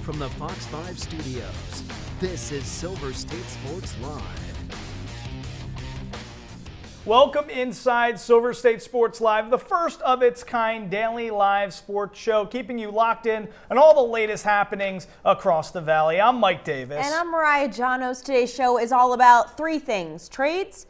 from the Fox 5 studios, this is Silver State Sports Live. Welcome inside Silver State Sports Live, the first of its kind daily live sports show, keeping you locked in on all the latest happenings across the valley. I'm Mike Davis. And I'm Mariah Janos. Today's show is all about three things: trades,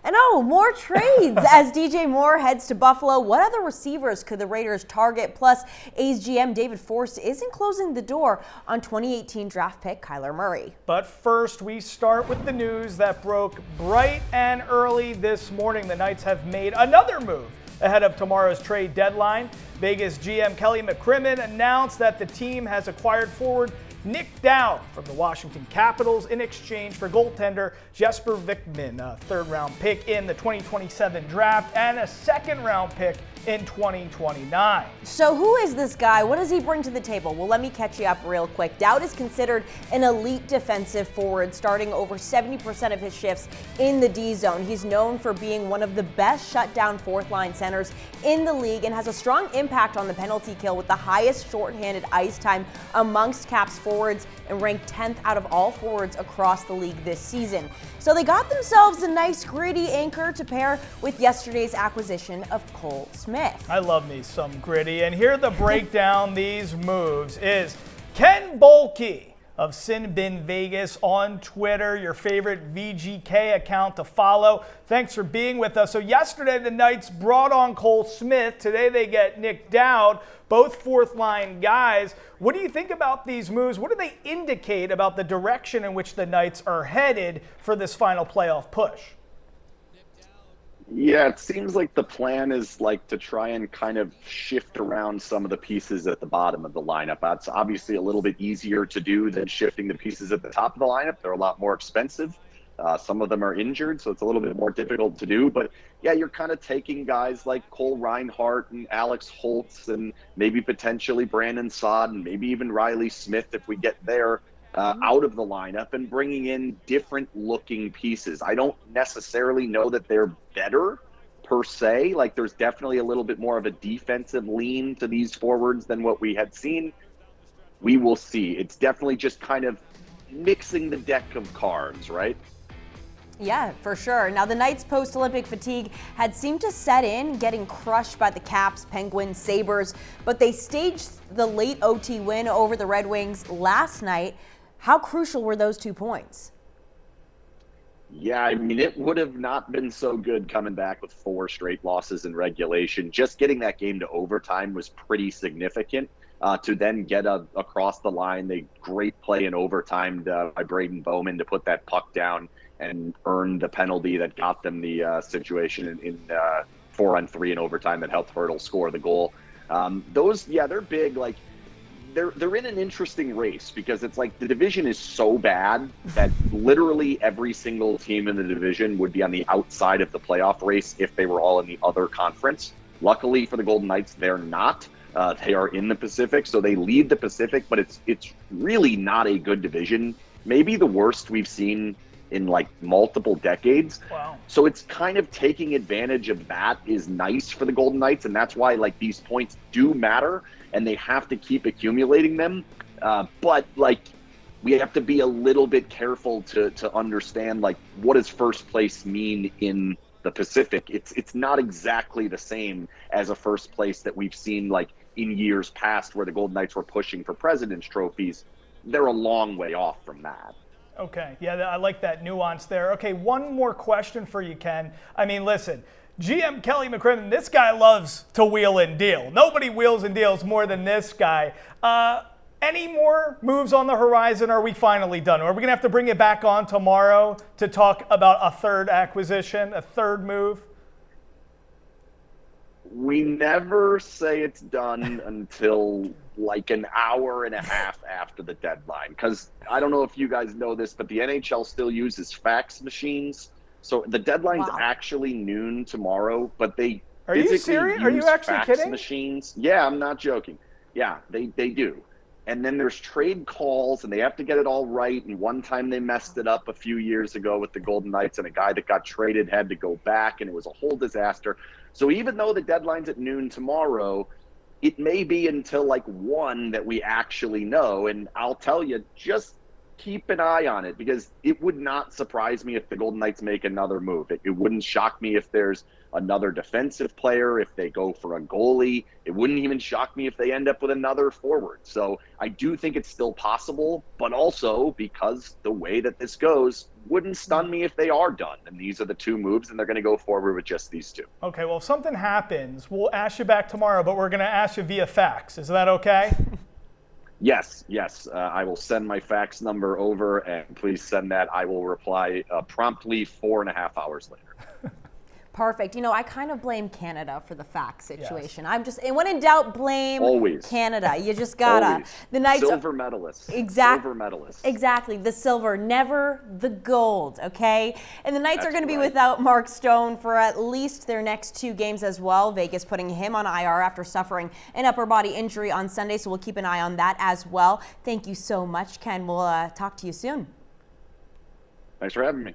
and more trades as DJ Moore heads to Buffalo. What other receivers could the Raiders target? Plus, A's GM David Forst isn't closing the door on 2018 draft pick Kyler Murray. But first, we start with the news that broke bright and early this morning. The Knights have made another move ahead of tomorrow's trade deadline. Vegas GM Kelly McCrimmon announced that the team has acquired forward Nick Dowd from the Washington Capitals in exchange for goaltender Jesper Vikman, a third-round pick in the 2027 draft and a second-round pick in 2029. So who is this guy? What does he bring to the table? Well, let me catch you up real quick. Dowd is considered an elite defensive forward, starting over 70% of his shifts in the D zone. He's known for being one of the best shutdown fourth-line centers in the league and has a strong impact on the penalty kill with the highest shorthanded ice time amongst Caps forwards and ranked 10th out of all forwards across the league this season. So they got themselves a nice gritty anchor to pair with yesterday's acquisition of Cole Smith. I love me some gritty. And here to break down these moves is Ken Boehlke of Sin Bin Vegas on Twitter, your favorite VGK account to follow. Thanks for being with us. So yesterday the Knights brought on Cole Smith. Today they get Nick Dowd, both fourth-line guys. What do you think about these moves? What do they indicate about the direction in which the Knights are headed for this final playoff push? Yeah, it seems like the plan is like to try and kind of shift around some of the pieces at the bottom of the lineup. That's obviously a little bit easier to do than shifting the pieces at the top of the lineup. They're a lot more expensive. Some of them are injured, so it's a little bit more difficult to do. But yeah, you're kind of taking guys like Cole Reinhardt and Alex Holtz and maybe potentially Brandon Saad and maybe even Riley Smith if we get there. Out of the lineup and bringing in different looking pieces. I don't necessarily know that they're better per se. Like there's definitely a little bit more of a defensive lean to these forwards than what we had seen. We will see. It's definitely just kind of mixing the deck of cards, right? Yeah, for sure. Now, the Knights' post-Olympic fatigue had seemed to set in, getting crushed by the Caps, Penguins, Sabres, but they staged the late OT win over the Red Wings last night. How crucial were those 2 points? Yeah, I mean, it would have not been so good coming back with 4 straight losses in regulation. Just getting that game to overtime was pretty significant. To then get across the line, the great play in overtime by Braden Bowman to put that puck down and earn the penalty that got them the situation in 4-on-3 in overtime that helped Hurdle score the goal. They're big. Like they're in an interesting race because it's like the division is so bad that literally every single team in the division would be on the outside of the playoff race if they were all in the other conference. Luckily for the Golden Knights, they're not. They are in the Pacific, so they lead the Pacific, but it's really not a good division. Maybe the worst we've seen in like multiple decades. Wow. So it's kind of taking advantage of that is nice for the Golden Knights, and that's why like these points do matter and they have to keep accumulating them. But like we have to be a little bit careful to understand like what does first place mean in the Pacific. It's not exactly the same as a first place that we've seen like in years past where the Golden Knights were pushing for President's trophies. They're a long way off from that. Okay, yeah, I like that nuance there. Okay, one more question for you, Ken. I mean, listen, GM Kelly McCrimmon, this guy loves to wheel and deal. Nobody wheels and deals more than this guy. Any more moves on the horizon? Or are we finally done? Or are we going to have to bring it back on tomorrow to talk about a third acquisition, a third move? We never say it's done until like an hour and a half after the deadline. Because I don't know if you guys know this, but the NHL still uses fax machines. So the deadline's actually noon tomorrow, but they Are you serious? Are you actually fax kidding? machines. Yeah, I'm not joking. Yeah, they do. And then there's trade calls, and they have to get it all right. And one time they messed it up a few years ago with the Golden Knights, and a guy that got traded had to go back, and it was a whole disaster. So even though the deadline's at noon tomorrow, it may be until like 1 that we actually know. And I'll tell you, just keep an eye on it, because it would not surprise me if the Golden Knights make another move. It wouldn't shock me if there's another defensive player, if they go for a goalie. It wouldn't even shock me if they end up with another forward. So I do think it's still possible, but also because the way that this goes, wouldn't stun me if they are done. And these are the 2 moves, and they're going to go forward with just these 2. Okay, well, if something happens, we'll ask you back tomorrow, but we're going to ask you via fax. Is that okay? Yes. I will send my fax number over, and please send that. I will reply promptly 4.5 hours later. Perfect. You know, I kind of blame Canada for the fax situation. Yes. And when in doubt, blame Canada. You just gotta. Always. The Knights silver medalists. Silver medalists. Exactly. The silver, never the gold. Okay. And the Knights are going to be right. without Mark Stone for at least their next 2 games as well. Vegas putting him on IR after suffering an upper body injury on Sunday, so we'll keep an eye on that as well. Thank you so much, Ken. We'll talk to you soon. Thanks for having me.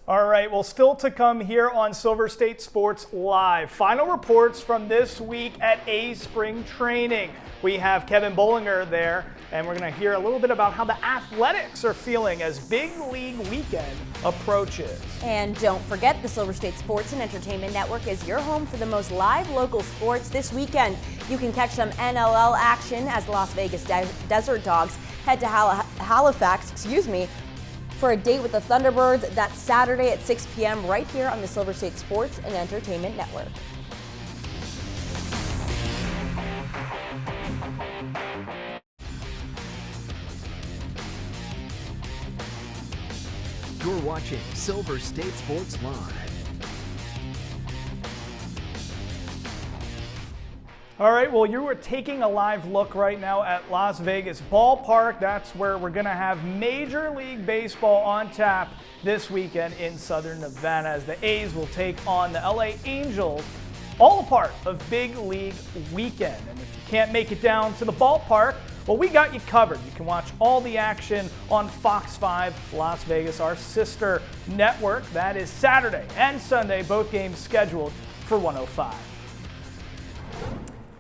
All right, well, still to come here on Silver State Sports Live. Final reports from this week at A's spring training. We have Kevin Bolinger there, and we're going to hear a little bit about how the Athletics are feeling as Big League Weekend approaches. And don't forget, the Silver State Sports and Entertainment Network is your home for the most live local sports this weekend. You can catch some NLL action as Las Vegas Desert Dogs head to Halifax, for a date with the Thunderbirds. That's Saturday at 6 p.m. right here on the Silver State Sports and Entertainment Network. You're watching Silver State Sports Live. All right, well, you are taking a live look right now at Las Vegas Ballpark. That's where we're going to have Major League Baseball on tap this weekend in Southern Nevada, as the A's will take on the LA Angels, all a part of Big League Weekend. And if you can't make it down to the ballpark, well, we got you covered. You can watch all the action on Fox 5 Las Vegas, our sister network. That is Saturday and Sunday, both games scheduled for 105.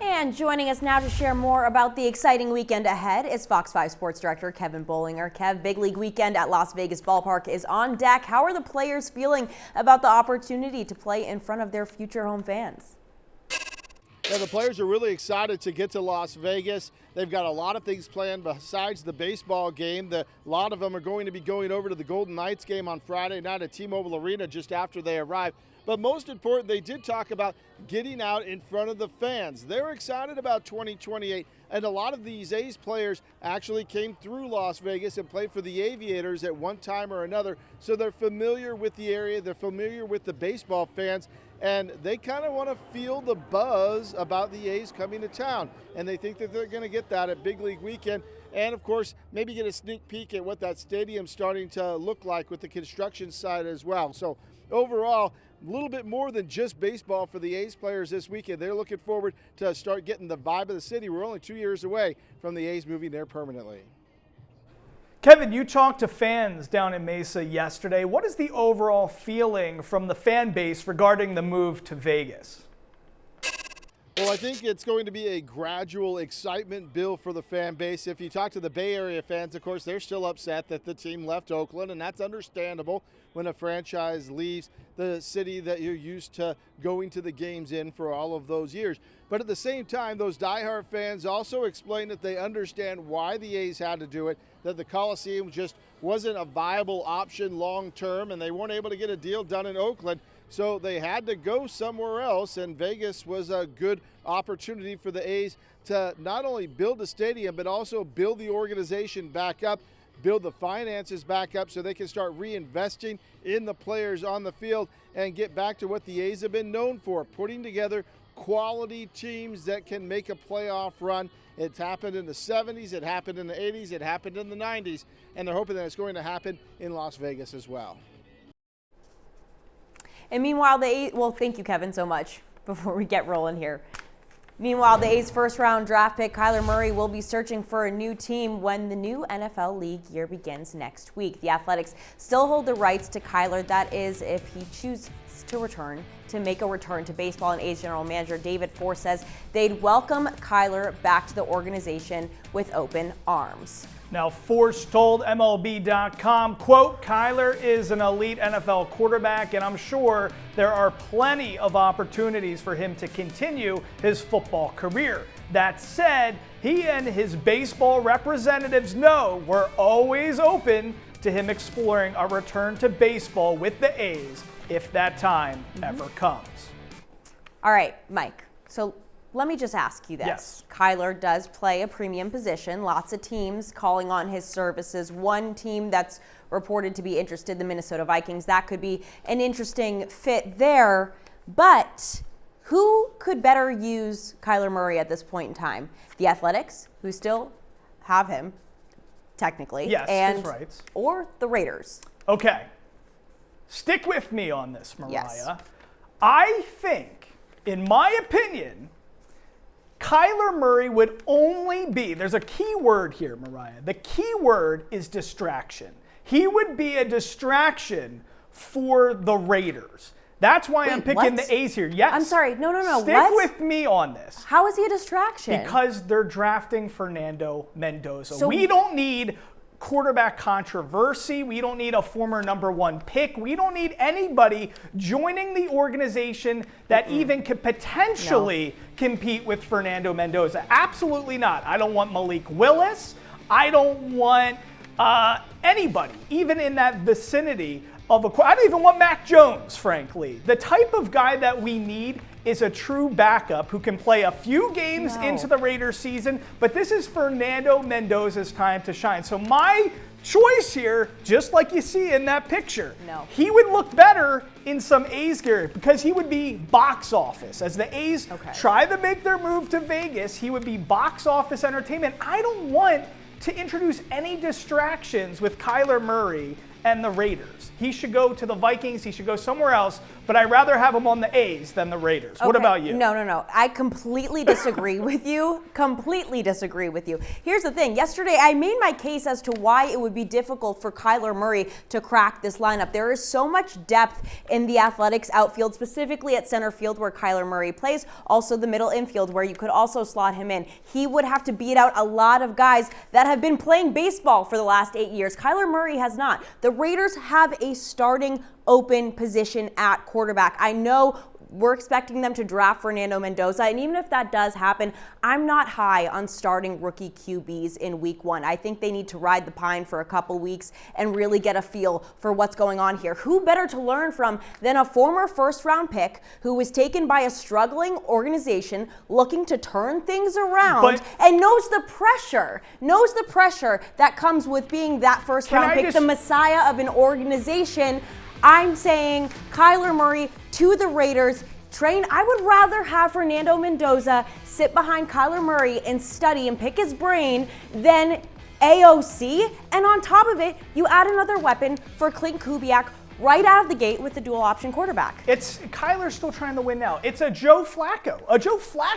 And joining us now to share more about the exciting weekend ahead is Fox 5 Sports Director Kevin Bolinger. Kev, Big League Weekend at Las Vegas Ballpark is on deck. How are the players feeling about the opportunity to play in front of their future home fans? Yeah, the players are really excited to get to Las Vegas. They've got a lot of things planned besides the baseball game. A lot of them are going to be going over to the Golden Knights game on Friday night at T-Mobile Arena just after they arrive. But most important, they did talk about getting out in front of the fans. They're excited about 2028, and a lot of these A's players actually came through Las Vegas and played for the Aviators at one time or another, so they're familiar with the area, they're familiar with the baseball fans, and they kind of want to feel the buzz about the A's coming to town, and they think that they're going to get that at Big League Weekend. And, of course, maybe get a sneak peek at what that stadium's starting to look like with the construction side as well. So, overall, a little bit more than just baseball for the A's players this weekend. They're looking forward to start getting the vibe of the city. We're only 2 years away from the A's moving there permanently. Kevin, you talked to fans down in Mesa yesterday. What is the overall feeling from the fan base regarding the move to Vegas? Well, I think it's going to be a gradual excitement build for the fan base. If you talk to the Bay Area fans, of course, they're still upset that the team left Oakland, and that's understandable when a franchise leaves the city that you're used to going to the games in for all of those years. But at the same time, those diehard fans also explain that they understand why the A's had to do it, that the Coliseum just wasn't a viable option long term, and they weren't able to get a deal done in Oakland. So they had to go somewhere else, and Vegas was a good opportunity for the A's to not only build the stadium, but also build the organization back up, build the finances back up so they can start reinvesting in the players on the field and get back to what the A's have been known for, putting together quality teams that can make a playoff run. It's happened in the 70s, it happened in the 80s, it happened in the 90s, and they're hoping that it's going to happen in Las Vegas as well. And meanwhile, thank you, Kevin, so much before we get rolling here. Meanwhile, the A's first-round draft pick, Kyler Murray, will be searching for a new team when the new NFL league year begins next week. The Athletics still hold the rights to Kyler. That is, if he chooses to make a return to baseball, and A's general manager David Force says they'd welcome Kyler back to the organization with open arms. Now, Force told MLB.com, quote, Kyler is an elite NFL quarterback, and I'm sure there are plenty of opportunities for him to continue his football career. That said, he and his baseball representatives know we're always open to him exploring a return to baseball with the A's if that time ever comes. All right, Mike. So let me just ask you this. Yes. Kyler does play a premium position. Lots of teams calling on his services. One team that's reported to be interested, the Minnesota Vikings. That could be an interesting fit there. But who could better use Kyler Murray at this point in time? The Athletics, who still have him, technically. Yes, his rights. Or the Raiders. Okay. Stick with me on this, Mariah. Yes. I think, in my opinion, Kyler Murray would only be, there's a key word here, Mariah. The key word is distraction. He would be a distraction for the Raiders. That's why I'm picking the A's here. Yes. I'm sorry. No. Stick with me on this. How is he a distraction? Because they're drafting Fernando Mendoza. So we don't need quarterback controversy. We don't need a former #1 pick. We don't need anybody joining the organization that even could potentially compete with Fernando Mendoza. Absolutely not. I don't want Malik Willis. I don't want anybody, even in that vicinity of I don't even want Mac Jones, frankly. The type of guy that we need is a true backup who can play a few games into the Raiders season, but this is Fernando Mendoza's time to shine. So my choice here, just like you see in that picture, he would look better in some A's gear because he would be box office. As the A's try to make their move to Vegas, he would be box office entertainment. I don't want to introduce any distractions with Kyler Murray and the Raiders. He should go to the Vikings. He should go somewhere else. But I'd rather have him on the A's than the Raiders. What about you? No. I completely disagree with you. Completely disagree with you. Here's the thing. Yesterday, I made my case as to why it would be difficult for Kyler Murray to crack this lineup. There is so much depth in the Athletics outfield, specifically at center field where Kyler Murray plays. Also the middle infield where you could also slot him in. He would have to beat out a lot of guys that have been playing baseball for the last 8 years. Kyler Murray has not. The Raiders have a starting open position at quarterback. I know we're expecting them to draft Fernando Mendoza, and even if that does happen, I'm not high on starting rookie QBs in week 1. I think they need to ride the pine for a couple weeks and really get a feel for what's going on here. Who better to learn from than a former first-round pick who was taken by a struggling organization looking to turn things around and knows the pressure that comes with being that first-round pick, the messiah of an organization. I'm saying Kyler Murray to the Raiders. I would rather have Fernando Mendoza sit behind Kyler Murray and study and pick his brain than AOC. And on top of it, you add another weapon for Clint Kubiak right out of the gate with the dual option quarterback. It's Kyler's still trying to win now. It's a Joe Flacco.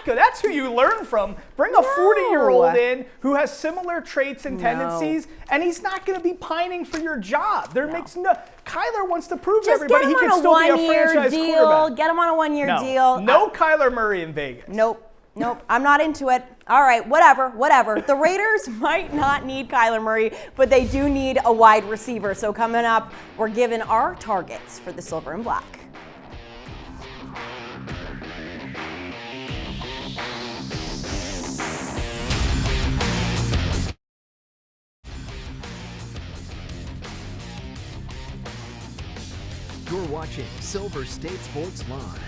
That's who you learn from. Bring a 40-year-old in who has similar traits and tendencies, and he's not going to be pining for your job. Kyler wants to prove to everybody he can still be a franchise quarterback. Get him on a one-year deal. No Kyler Murray in Vegas. Nope, I'm not into it. All right, whatever. The Raiders might not need Kyler Murray, but they do need a wide receiver. So coming up, we're given our targets for the Silver and Black. You're watching Silver State Sports Live.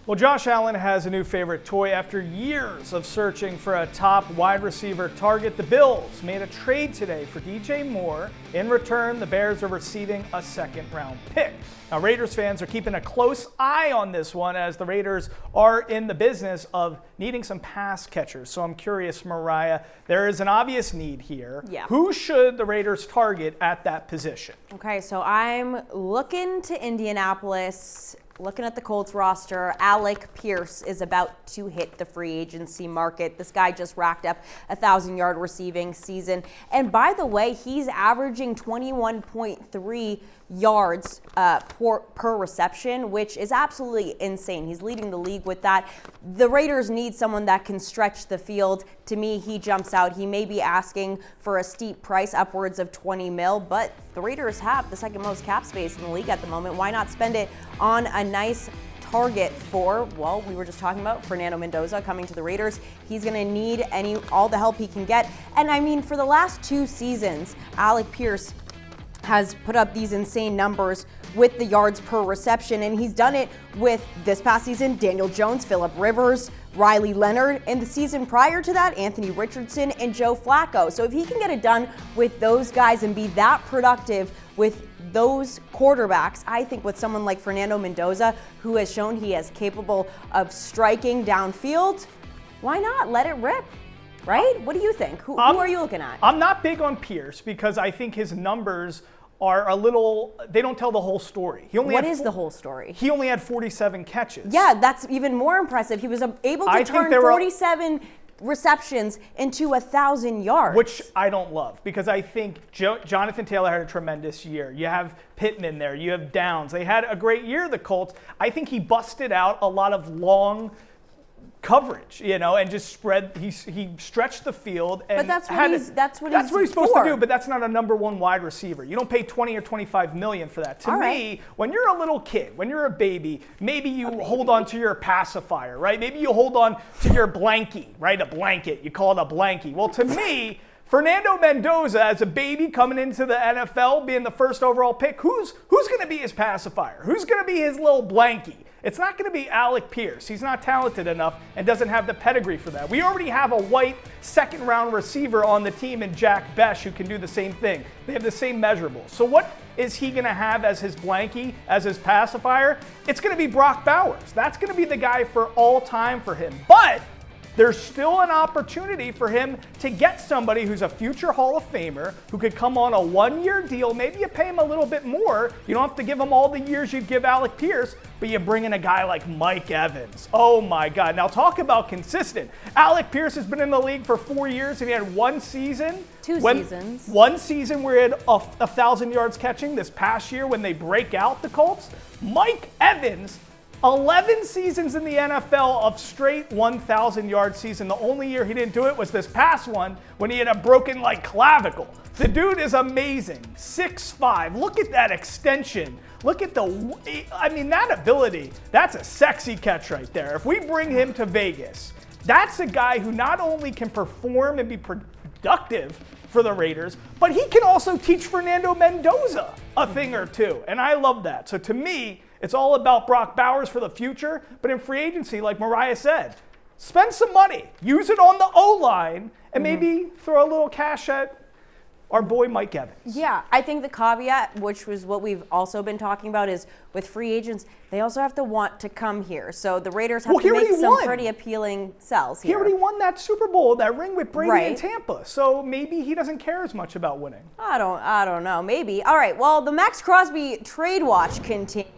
Well, Josh Allen has a new favorite toy after years of searching for a top wide receiver target. The Bills made a trade today for DJ Moore. In return, the Bears are receiving a second-round pick. Now, Raiders fans are keeping a close eye on this one as the Raiders are in the business of needing some pass catchers. So I'm curious, Mariah, there is an obvious need here. Yeah. Who should the Raiders target at that position? Okay, so I'm looking to Indianapolis. Looking at the Colts roster, Alec Pierce is about to hit the free agency market. This guy just racked up a 1,000-yard receiving season. And by the way, he's averaging 21.3 yards per reception, which is absolutely insane. He's leading the league with that. The Raiders need someone that can stretch the field. To me, he jumps out. He may be asking for a steep price, upwards of 20 mil, but the Raiders have the second most cap space in the league at the moment. Why not spend it on a nice target for, well, we were just talking about Fernando Mendoza coming to the Raiders. He's going to need all the help he can get. And I mean, for the last 2 seasons, Alec Pierce has put up these insane numbers with the yards per reception, and he's done it with, this past season, Daniel Jones, Phillip Rivers, Riley Leonard, and the season prior to that, Anthony Richardson and Joe Flacco. So if he can get it done with those guys and be that productive with those quarterbacks, I think with someone like Fernando Mendoza, who has shown he is capable of striking downfield, why not let it rip? Right? What do you think? Who are you looking at? I'm not big on Pierce because I think his numbers are they don't tell the whole story. What is the whole story? He only had 47 catches. Yeah, that's even more impressive. He was able to turn 47 receptions into 1,000 yards. Which I don't love because I think Jonathan Taylor had a tremendous year. You have Pittman there. You have Downs. They had a great year, the Colts. I think he busted out a lot of long coverage, and just he stretched the field. And but that's what he's supposed to do, but that's not a number 1 wide receiver. You don't pay 20 or 25 million for that. To me, when you're a little kid, when you're a baby, maybe you hold on to your pacifier, right? Maybe you hold on to your blankie, right? A blanket. You call it a blankie. Well, to me, Fernando Mendoza, as a baby coming into the NFL, being the first overall pick, who's going to be his pacifier? Who's going to be his little blankie? It's not going to be Alec Pierce. He's not talented enough and doesn't have the pedigree for that. We already have a white second-round receiver on the team in Jack Besh who can do the same thing. They have the same measurables. So what is he going to have as his blankie, as his pacifier? It's going to be Brock Bowers. That's going to be the guy for all time for him. But there's still an opportunity for him to get somebody who's a future Hall of Famer who could come on a 1-year deal. Maybe you pay him a little bit more. You don't have to give him all the years you'd give Alec Pierce, but you bring in a guy like Mike Evans. Oh my God. Now talk about consistent. Alec Pierce has been in the league for 4 years and he had 1 season. 2 seasons. 1 season where he had 1,000 yards catching this past year when they break out the Colts. Mike Evans, 11 seasons in the NFL of straight 1,000-yard season. The only year he didn't do it was this past one when he had a broken clavicle. The dude is amazing. 6'5". Look at that extension. Look at that ability. That's a sexy catch right there. If we bring him to Vegas, that's a guy who not only can perform and be productive for the Raiders, but he can also teach Fernando Mendoza a thing or two. And I love that. So to me, it's all about Brock Bowers for the future, but in free agency, like Mariah said, spend some money, use it on the O-line, and maybe throw a little cash at our boy Mike Evans. Yeah, I think the caveat, which was what we've also been talking about, is with free agents, they also have to want to come here. So the Raiders have to make some pretty appealing sells here. He already won that Super Bowl, that ring with Brady in Tampa. So maybe he doesn't care as much about winning. I don't know, maybe. All right, well, the Max Crosby trade watch continues.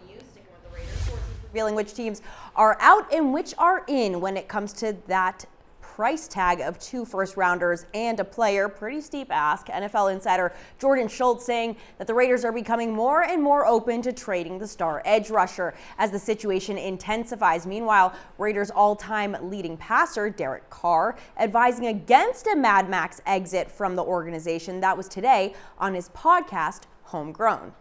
Revealing which teams are out and which are in when it comes to that price tag of 2 first-rounders and a player. Pretty steep ask. NFL insider Jordan Schultz saying that the Raiders are becoming more and more open to trading the star edge rusher as the situation intensifies. Meanwhile, Raiders' all-time leading passer Derek Carr advising against a Mad Max exit from the organization. That was today on his podcast, Homegrown.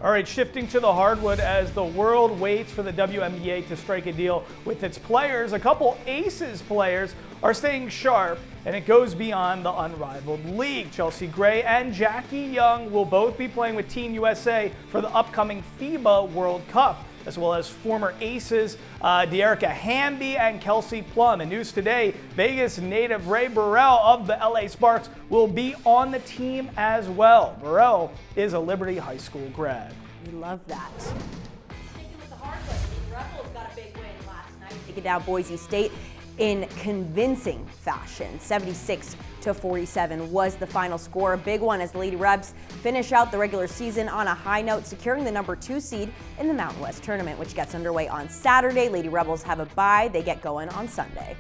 All right, shifting to the hardwood as the world waits for the WNBA to strike a deal with its players. A couple Aces players are staying sharp, and it goes beyond the unrivaled league. Chelsea Gray and Jackie Young will both be playing with Team USA for the upcoming FIBA World Cup, as well as former Aces Dearica Hamby and Kelsey Plum. In news today, Vegas native Ray Burrell of the LA Sparks will be on the team as well. Burrell is a Liberty High School grad. We love that. Sticking with the hardwood, the Rebels got a big win last night, taking down Boise State in convincing fashion, 76 47 was the final score. A big one as the Lady Rebs finish out the regular season on a high note, securing the number 2 seed in the Mountain West Tournament, which gets underway on Saturday. Lady Rebels have a bye. They get going on Sunday.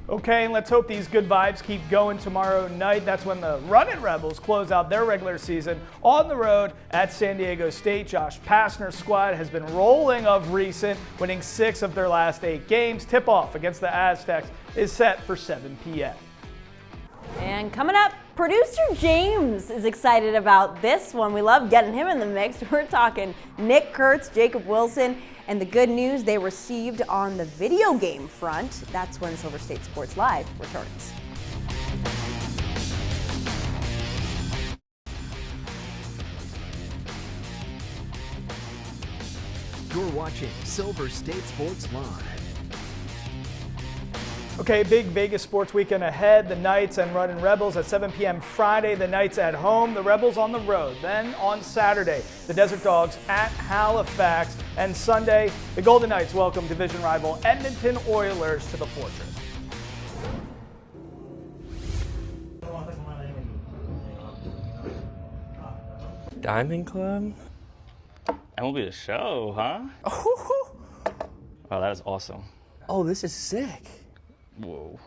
Okay, and let's hope these good vibes keep going tomorrow night. That's when the Runnin' Rebels close out their regular season on the road at San Diego State. Josh Pastner's squad has been rolling of recent, winning 6 of their last 8 games. Tip-off against the Aztecs is set for 7 p.m. And coming up, producer James is excited about this one. We love getting him in the mix. We're talking Nick Kurtz, Jacob Wilson, and the good news they received on the video game front. That's when Silver State Sports Live returns. You're watching Silver State Sports Live. Okay, big Vegas sports weekend ahead. The Knights and Runnin' Rebels at 7 p.m. Friday. The Knights at home, the Rebels on the road. Then on Saturday, the Desert Dogs at Halifax. And Sunday, the Golden Knights welcome division rival Edmonton Oilers to the Fortress. Diamond Club? MLB The Show, huh? Oh, that is awesome. Oh, this is sick. Whoa.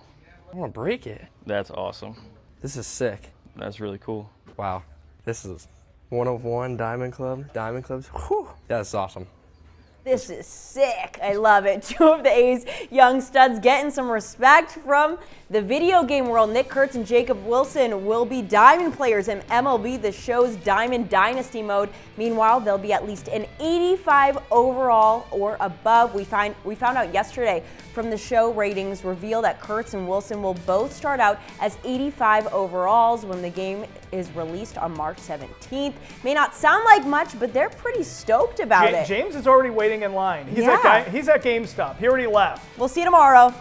I want to break it. That's awesome. This is sick. That's really cool. Wow. This is 101 Diamond Club. Diamond Clubs. Whew. That's awesome. This is sick. I love it. 2 of the A's young studs getting some respect from the video game world. Nick Kurtz and Jacob Wilson will be Diamond players in MLB The Show's Diamond Dynasty mode. Meanwhile, they'll be at least an 85 overall or above. We found out yesterday from the show ratings reveal that Kurtz and Wilson will both start out as 85 overalls when the game is released on March 17th. May not sound like much, but they're pretty stoked about it. James is already waiting in line. He's at GameStop. He already left. We'll see you tomorrow.